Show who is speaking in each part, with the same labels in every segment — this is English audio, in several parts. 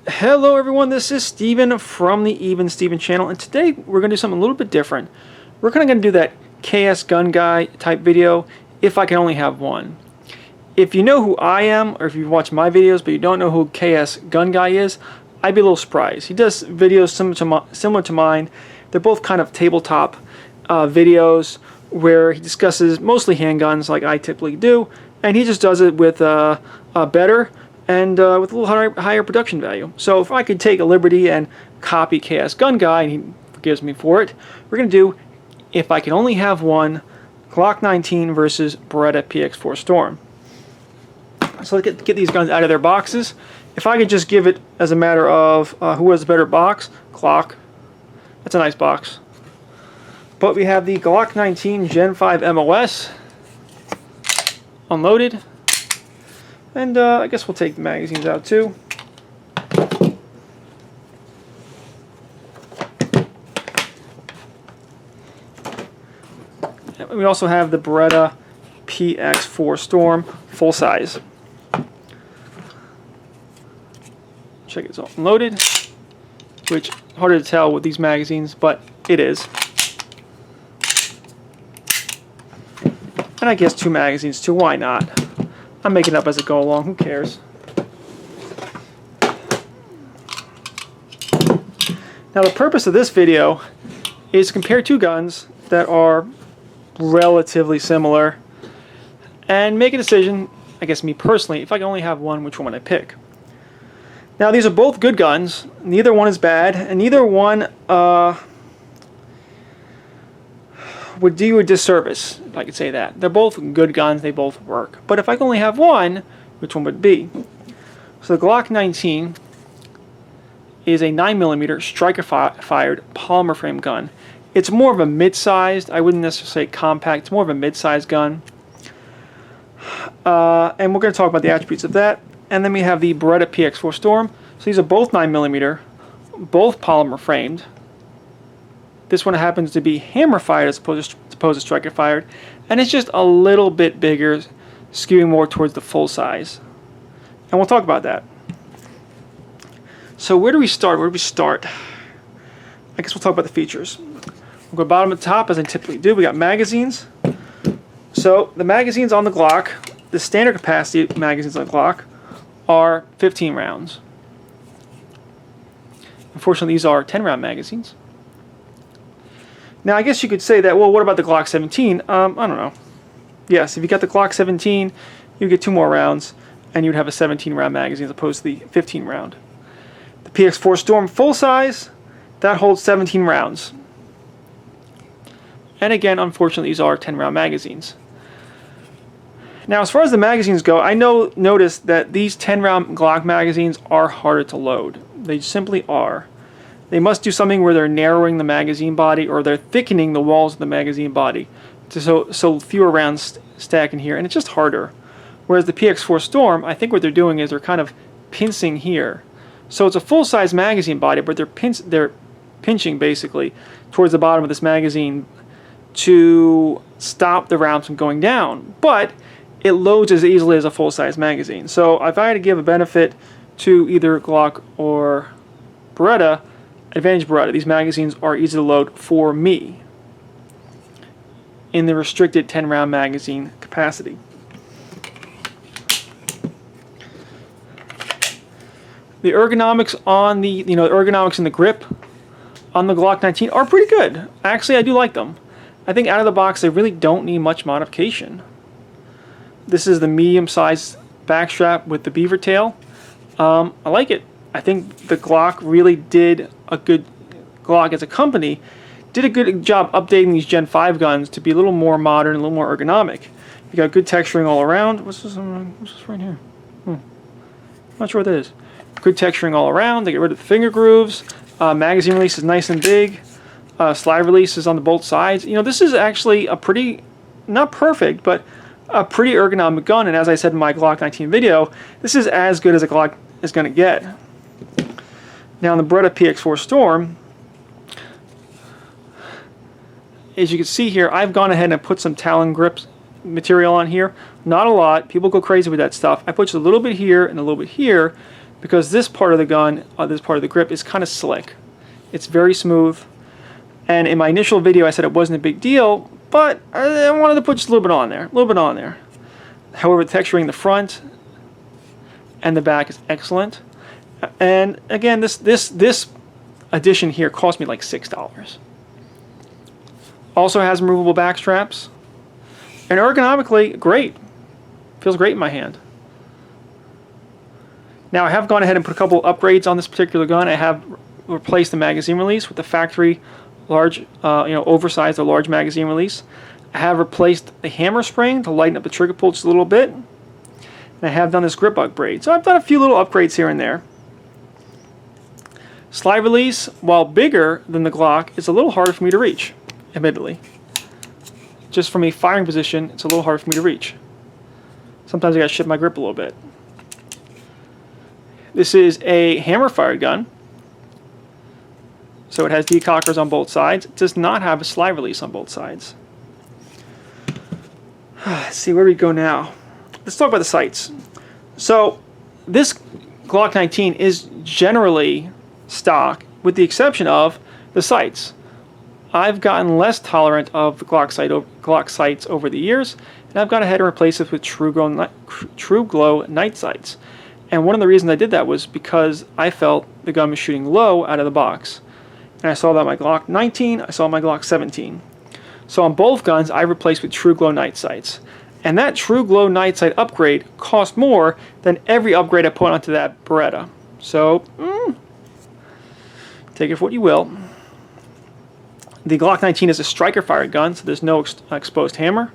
Speaker 1: Hello everyone, this is Steven from the Even Steven channel, and today we're going to do something a little bit different. We're kind of going to do that KS gun guy type video, if I can only have one. If you know who I am, or if you've watched my videos but you don't know who KS gun guy is, I'd be a little surprised. He does videos similar to mine. They're both kind of tabletop videos where he discusses mostly handguns like I typically do, and he just does it with better and with a little higher production value. So if I could take a liberty and copy KS Gun Guy, and he forgives me for it, we're going to do, if I can only have one, Glock 19 versus Beretta PX4 Storm. So let's get these guns out of their boxes. If I could just give it as a matter of who has a better box, Glock. That's a nice box. But we have the Glock 19 Gen 5 MOS unloaded. And I guess we'll take the magazines out too. We also have the Beretta PX4 Storm full size. Check it's all unloaded, which harder to tell with these magazines, but it is. And I guess two magazines too, why not? I'm making it up as I go along, who cares? Now the purpose of this video is to compare two guns that are relatively similar and make a decision, I guess me personally, if I can only have one, which one would I pick? Now these are both good guns, neither one is bad, and neither one would do you a disservice, if I could say that. They're both good guns, they both work. But if I can only have one, which one would it be? So the Glock 19 is a 9mm striker-fired polymer frame gun. It's more of a mid-sized, I wouldn't necessarily say compact, it's more of a mid-sized gun. And we're going to talk about the attributes of that. And then we have the Beretta PX4 Storm. So these are both 9mm, both polymer framed. This one happens to be hammer fired as opposed to striker fired, and it's just a little bit bigger, skewing more towards the full size. And we'll talk about that. So where do we start? I guess we'll talk about the features. We'll go bottom to top as I typically do. We got magazines. So the magazines on the Glock, the standard capacity magazines on the Glock, are 15 rounds. Unfortunately, these are 10-round magazines. Now, I guess you could say that, well, what about the Glock 17? I don't know. Yes, if you got the Glock 17, you get 2 more rounds, and you'd have a 17-round magazine as opposed to the 15-round. The PX4 Storm full size, that holds 17 rounds. And again, unfortunately, these are 10-round magazines. Now, as far as the magazines go, I noticed that these 10-round Glock magazines are harder to load. They simply are. They must do something where they're narrowing the magazine body, or they're thickening the walls of the magazine body, so fewer rounds stack in here, and it's just harder. Whereas the PX4 Storm, I think what they're doing is they're kind of pincing here. So it's a full-size magazine body, but they're pinching basically towards the bottom of this magazine to stop the rounds from going down. But it loads as easily as a full-size magazine. So if I had to give a benefit to either Glock or Beretta, advantage Beretta. These magazines are easy to load for me in the restricted 10-round magazine capacity. The ergonomics on the ergonomics in the grip on the Glock 19 are pretty good. Actually, I do like them. I think out of the box they really don't need much modification. This is the medium-sized back strap with the beaver tail. I like it. I think the Glock really did a good, Glock as a company, did a good job updating these Gen 5 guns to be a little more modern, a little more ergonomic. You got good texturing all around. What's this right here? Not sure what that is. Good texturing all around. They get rid of the finger grooves. Magazine release is nice and big. Slide release is on the both sides. You know, this is actually a pretty, not perfect, but a pretty ergonomic gun. And as I said in my Glock 19 video, this is as good as a Glock is going to get. Now in the Beretta PX4 Storm, as you can see here, I've gone ahead and put some Talon grips material on here. Not a lot. People go crazy with that stuff. I put just a little bit here and a little bit here because this part of the gun, this part of the grip is kind of slick. It's very smooth. And in my initial video I said it wasn't a big deal, but I wanted to put just a little bit on there. A little bit on there. However, the texturing in the front and the back is excellent. And again, this edition here cost me like $6. Also has removable back straps. And ergonomically, great. Feels great in my hand. Now I have gone ahead and put a couple upgrades on this particular gun. I have replaced the magazine release with the factory large, oversized or large magazine release. I have replaced the hammer spring to lighten up the trigger pull just a little bit. And I have done this grip upgrade. So I've done a few little upgrades here and there. Slide release, while bigger than the Glock, is a little harder for me to reach, admittedly. Just from a firing position, it's a little harder for me to reach. Sometimes I gotta shift my grip a little bit. This is a hammer-fired gun, so it has decockers on both sides. It does not have a slide release on both sides. Let's see, where do we go now? Let's talk about the sights. So this Glock 19 is generally stock, with the exception of the sights. I've gotten less tolerant of the Glock sights over the years, and I've gone ahead and replaced it with True Glow night sights. And one of the reasons I did that was because I felt the gun was shooting low out of the box. And I saw that on my Glock 19, I saw on my Glock 17. So on both guns, I replaced with True Glow night sights. And that True Glow night sight upgrade cost more than every upgrade I put onto that Beretta. So, take it for what you will. The Glock 19 is a striker-fired gun, so there's no exposed hammer.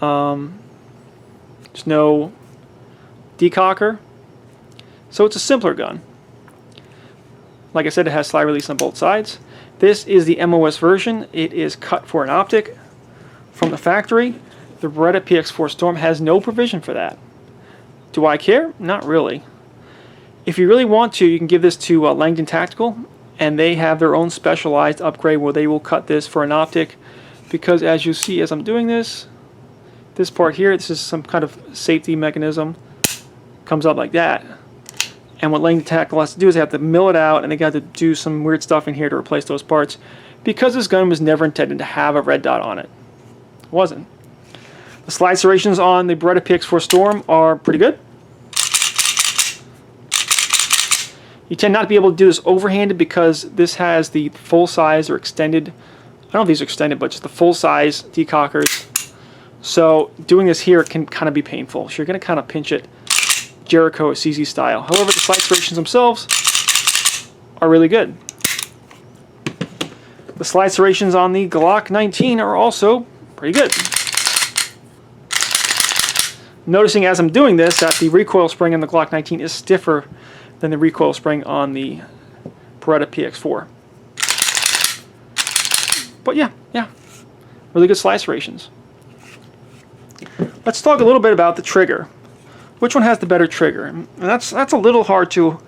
Speaker 1: There's no decocker. So it's a simpler gun. Like I said, it has slide release on both sides. This is the MOS version. It is cut for an optic from the factory. The Beretta PX4 Storm has no provision for that. Do I care? Not really. If you really want to, you can give this to Langdon Tactical, and they have their own specialized upgrade where they will cut this for an optic, because as you see as I'm doing this part here, this is some kind of safety mechanism, comes up like that. And what Langdon Tactical has to do is they have to mill it out, and they got to do some weird stuff in here to replace those parts, because this gun was never intended to have a red dot on it. It wasn't. The slide serrations on the Beretta PX4 Storm are pretty good. You tend not to be able to do this overhanded because this has the full size or extended, I don't know if these are extended, but just the full size decockers. So doing this here can kind of be painful. So you're going to kind of pinch it Jericho or CZ style. However, the slide serrations themselves are really good. The slide serrations on the Glock 19 are also pretty good. Noticing as I'm doing this that the recoil spring on the Glock 19 is stiffer than the recoil spring on the Beretta PX4. But yeah, really good slide serrations. Let's talk a little bit about the trigger. Which one has the better trigger? And that's a little hard to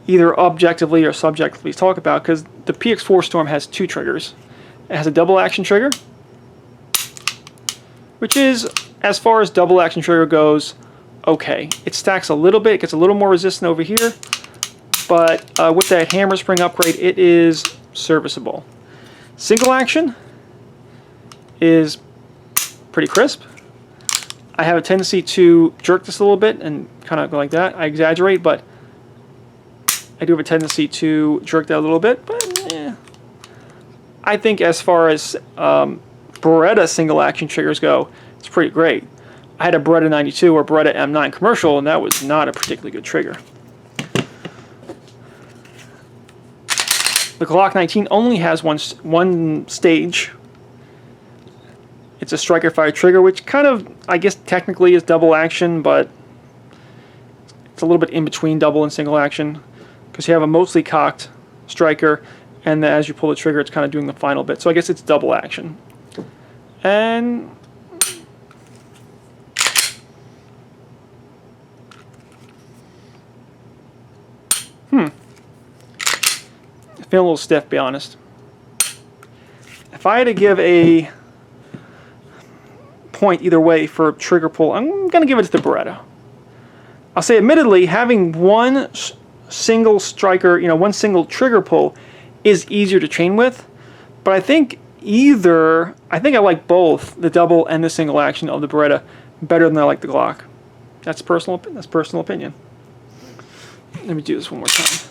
Speaker 1: either objectively or subjectively talk about, because the PX4 Storm has two triggers. It has a double action trigger, which is, as far as double action trigger goes, okay. It stacks a little bit, it gets a little more resistant over here, but with that hammer spring upgrade, it is serviceable. Single action is pretty crisp. I have a tendency to jerk this a little bit and kind of go like that. I exaggerate, but I do have a tendency to jerk that a little bit, but I think as far as Beretta single action triggers go, it's pretty great. I had a Beretta 92 or Beretta M9 commercial, and that was not a particularly good trigger. The Glock 19 only has one stage. It's a striker fire trigger, which kind of, I guess technically is double action, but it's a little bit in between double and single action, because you have a mostly cocked striker, and then as you pull the trigger, it's kind of doing the final bit. So I guess it's double action. And I feel a little stiff, to be honest. If I had to give a point either way for trigger pull, I'm going to give it to the Beretta. I'll say admittedly, having one single striker, one single trigger pull is easier to train with, but I think I like both the double and the single action of the Beretta better than I like the Glock. That's personal opinion. Let me do this one more time.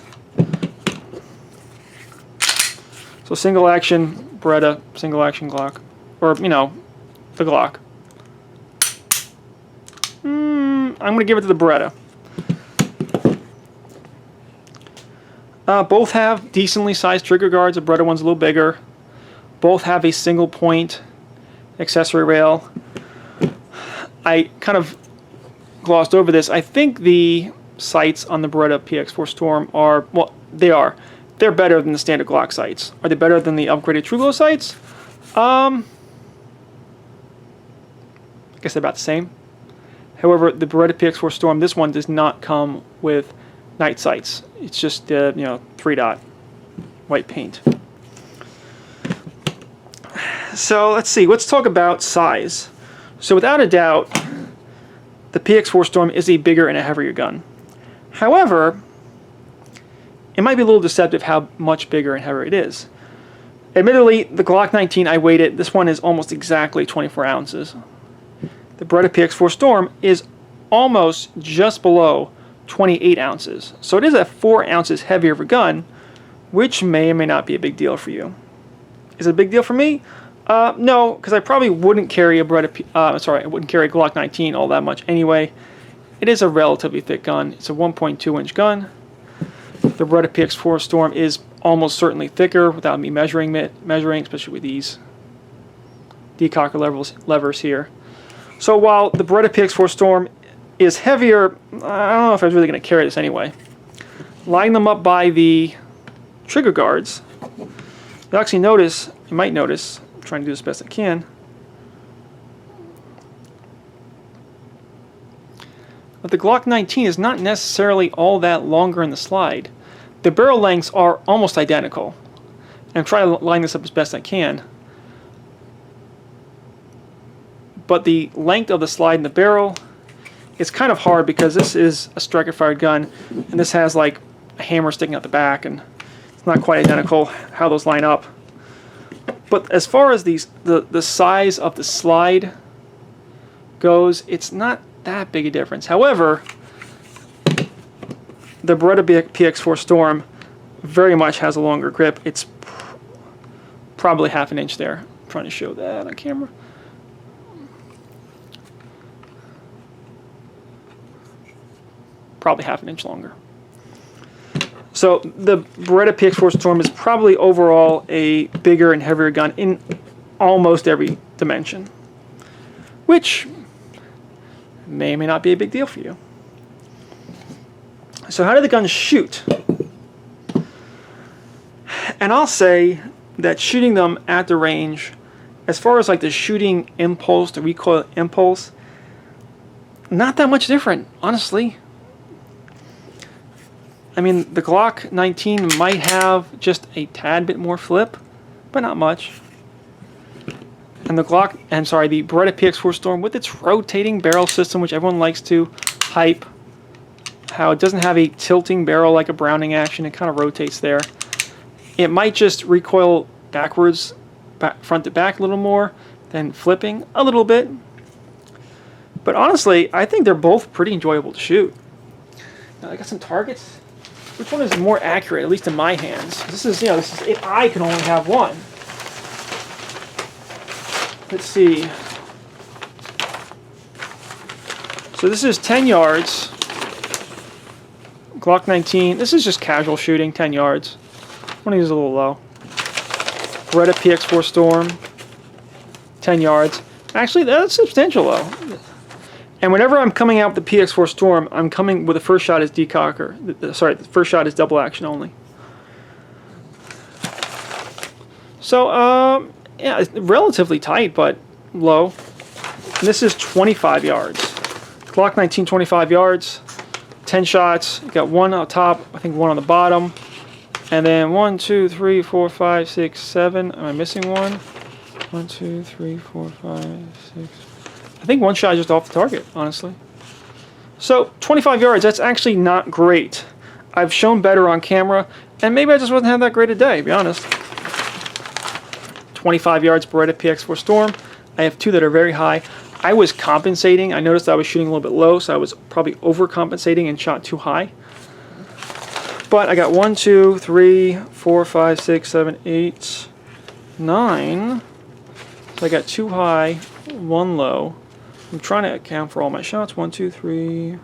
Speaker 1: So single action Beretta, single action Glock, or the Glock. I'm going to give it to the Beretta. Both have decently sized trigger guards. The Beretta one's a little bigger. Both have a single point accessory rail. I kind of glossed over this. I think the sights on the Beretta PX4 Storm are, well, they're better than the standard Glock sights. Are they better than the upgraded TrueGlow sights? I guess they're about the same. However, the Beretta PX4 Storm, this one does not come with night sights. It's just 3-dot white paint. So let's see. Let's talk about size. So without a doubt, the PX4 Storm is a bigger and a heavier gun. However, it might be a little deceptive how much bigger and heavier it is. Admittedly, the Glock 19, I weighed it. This one is almost exactly 24 ounces. The Beretta PX4 Storm is almost just below 28 ounces. So it is a 4 ounces heavier of a gun, which may or may not be a big deal for you. Is it a big deal for me? No, because I probably wouldn't carry a I wouldn't carry a Glock 19 all that much anyway. It is a relatively thick gun. It's a 1.2-inch gun. The Beretta PX4 Storm is almost certainly thicker without me measuring, especially with these decocker levers here. So while the Beretta PX4 Storm is heavier, I don't know if I was really going to carry this anyway. Line them up by the trigger guards. You might notice, I'm trying to do this best I can, but the Glock 19 is not necessarily all that longer in the slide. The barrel lengths are almost identical. And I'm trying to line this up as best I can. But the length of the slide in the barrel is kind of hard because this is a striker-fired gun, and this has like a hammer sticking out the back, and it's not quite identical how those line up. But as far as the size of the slide goes, it's not that big a difference. However, the Beretta PX4 Storm very much has a longer grip. It's probably half an inch there. I'm trying to show that on camera. Probably half an inch longer. So the Beretta PX4 Storm is probably overall a bigger and heavier gun in almost every dimension, which may or may not be a big deal for you. So how do the guns shoot? And I'll say that shooting them at the range, as far as like the shooting impulse, the recoil impulse, not that much different, honestly. I mean, the Glock 19 might have just a tad bit more flip, but not much. And the Beretta PX4 Storm with its rotating barrel system, which everyone likes to hype, how it doesn't have a tilting barrel like a Browning action, it kind of rotates there. It might just recoil backwards, front to back a little more than flipping a little bit. But honestly, I think they're both pretty enjoyable to shoot. Now, I got some targets. Which one is more accurate, at least in my hands? This is if I can only have one. Let's see. So this is 10 yards. Glock 19. This is just casual shooting, 10 yards. One of these is a little low. Beretta PX4 Storm, 10 yards. Actually, that's substantial though. And whenever I'm coming out with the PX4 Storm, I'm coming with the first shot is decocker. Sorry, the first shot is double action only. So, yeah, it's relatively tight, but low. And this is 25 yards. Glock 19, 25 yards, 10 shots. You got one on top, I think one on the bottom. And then 1, 2, 3, 4, 5, 6, 7. Am I missing one? 1, 2, 3, 4, 5, 6. I think one shot is just off the target, honestly. So 25 yards, that's actually not great. I've shown better on camera, and maybe I just wasn't having that great a day, to be honest. 25 yards Beretta PX4 Storm. I have two that are very high. I was compensating. I noticed I was shooting a little bit low, so I was probably overcompensating and shot too high. But I got 1, 2, 3, 4, 5, 6, 7, 8, 9. So I got 2 high, 1 low. I'm trying to account for all my shots. 1, 2, 3.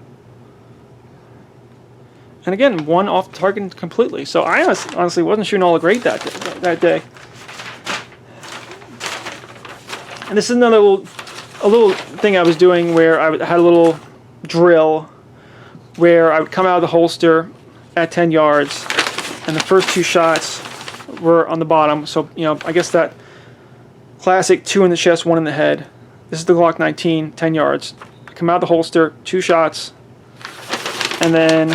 Speaker 1: And again, 1 off the target completely. So I honestly wasn't shooting all great that day. And this is another little thing I was doing where I had a little drill where I would come out of the holster at 10 yards, and the first 2 shots were on the bottom. So, you know, I guess that classic 2 in the chest, 1 in the head. This is the Glock 19, 10 yards. I come out of the holster, 2 shots, and then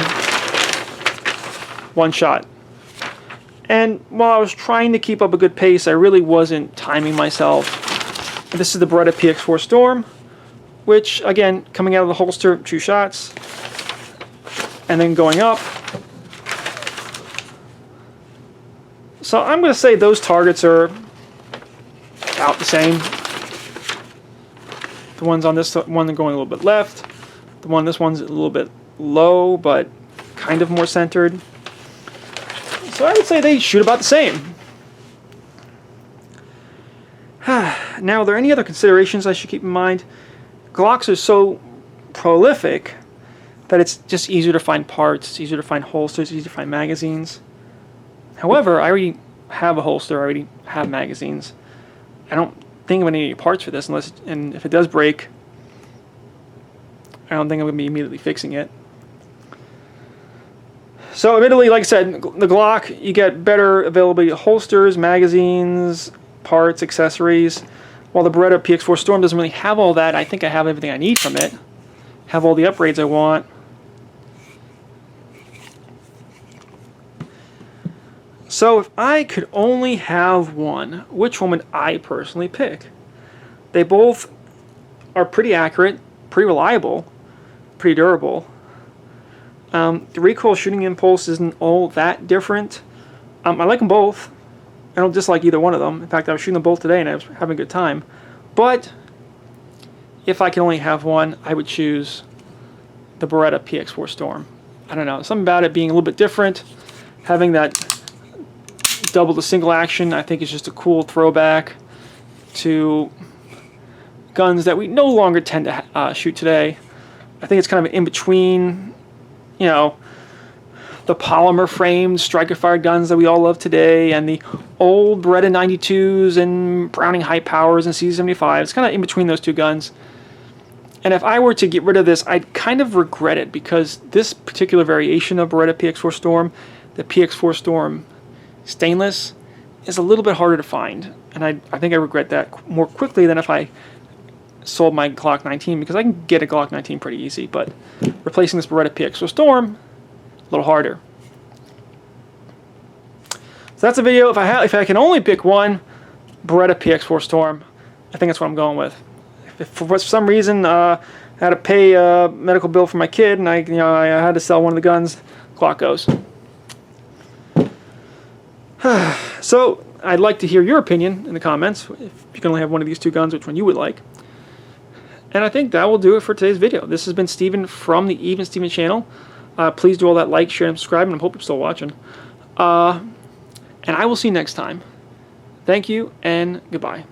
Speaker 1: 1 shot. And while I was trying to keep up a good pace, I really wasn't timing myself. This is the Beretta PX4 Storm, which, again, coming out of the holster, 2 shots, and then going up. So I'm going to say those targets are about the same. The ones on this one are going a little bit left. This one's a little bit low, but kind of more centered. So I would say they shoot about the same. Now, are there any other considerations I should keep in mind? Glocks are so prolific that it's just easier to find parts, it's easier to find holsters, it's easier to find magazines. However, I already have a holster, I already have magazines. I don't think I'm going to need any parts for this, and if it does break, I don't think I'm going to be immediately fixing it. So admittedly, like I said, the Glock, you get better availability of holsters, magazines, parts, accessories, while the Beretta PX4 Storm doesn't really have all that. I think I have everything I need from it. Have all the upgrades I want. So if I could only have one, which one would I personally pick? They both are pretty accurate, pretty reliable, pretty durable. The recoil shooting impulse isn't all that different. I like them both. I don't dislike either one of them. In fact, I was shooting them both today and I was having a good time. But if I can only have one, I would choose the Beretta PX4 Storm. I don't know, something about it being a little bit different. Having that double to single action, I think is just a cool throwback to guns that we no longer tend to shoot today. I think it's kind of an in-between, you know, the polymer framed striker fired guns that we all love today and the old Beretta 92s and Browning high powers and C75s. It's kind of in between those two guns. And if I were to get rid of this, I'd kind of regret it, because this particular variation of Beretta PX4 Storm, the PX4 Storm stainless, is a little bit harder to find. And I think I regret that more quickly than if I sold my Glock 19, because I can get a Glock 19 pretty easy, but replacing this Beretta PX4 Storm, a little harder. So that's a video. If I can only pick one, Beretta PX4 Storm, I think that's what I'm going with. If for some reason I had to pay a medical bill for my kid and I had to sell one of the guns, Glock goes. So I'd like to hear your opinion in the comments. If you can only have one of these two guns, which one you would like. And I think that will do it for today's video. This has been Steven from the Even Steven channel. Please do all that, like, share, and subscribe, and I hope you're still watching. And I will see you next time. Thank you, and goodbye.